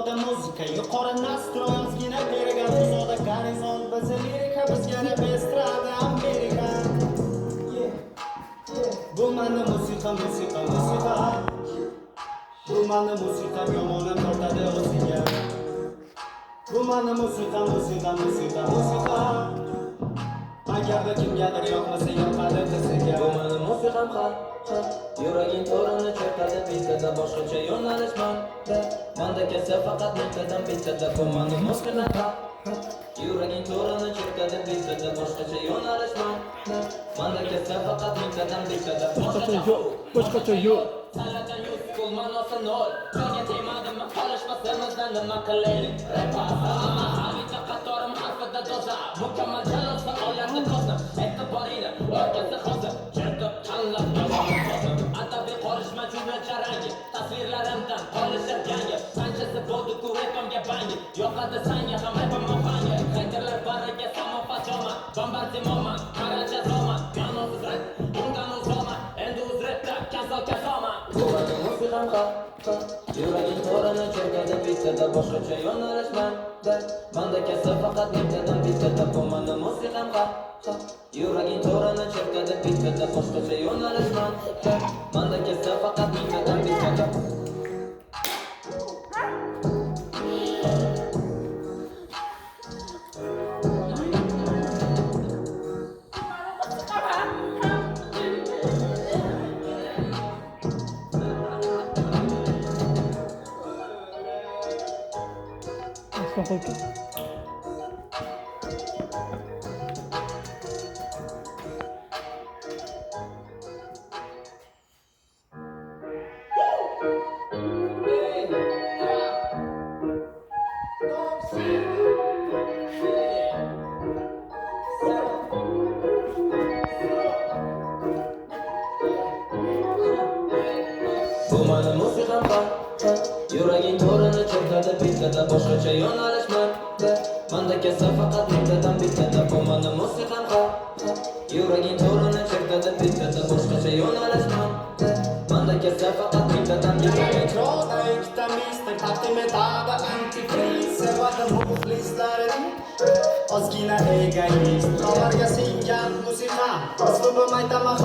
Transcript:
Toda muzika, yuqori nastroy ozgina bergan Uzoqda gorizont bizni lirika, bizga rap estrada Amerika. Bu mani musiqa Bu mani musiqa yomonam tortadi o'ziga. Bu mani musiqa Agarda kimgadir yoqmasa yoqadi qiziga. Bu mani musiqam xalq yuraging to'rini chertadi bizda boshqacha yo'nalishman manda kelsa faqat bittadan bittada. Bu mani musiqam xalq yuraging to'rini chertadi bizda boshqacha yo'nalishman manda kelsa faqat bittadan bittada. Boshqacha yo'q. Taladan yuz pul ma'nosi nol. Joyga tegmadimmi qolishmasimizdan nima qilaylik? Habita qatorim harfida doza mukammal jalosda olardi ko'zim. E'tiboringni o'tkazdi hozir chertib tanlab yozdim. Adabiy qorishma jumla jarangi tasvirlarimdan qolishar yangi. Qanchasi bo'ldi-ku rapimga bangi yoqadi sanga ham rapim ohangi. Haterlar bariga samo pajoma bombardimon qaracha zoma ma'nosiz rap undan uzoma endi o'z rapda kazoma. Bu mani musiqam xalq yuraging to'rini chertadi bizda boshqacha yo'nalishman manda kelsa faqat bittadan bittada. Bu mani musiqam xalq yuraging to'rini chertadi bizda boshqacha yo'nalishman manda kelsa faqat bittadan bittada. Aslan Bu mani musiqam xalq yuraging to'rini chertadi bizda boshqacha yo'nalishman manda kelsa faqat bittadan bittada. Bu mani musiqam xalq yuraging to'rini chertadi bizda boshqacha yo'nalishman manda kelsa faqat bittadan bittada. Ekranda ikkita mister taqdim etadi antifriz. Sevadi muxlislaring ozgina egoist. Tovarga singgan musiqa uslubim aytaman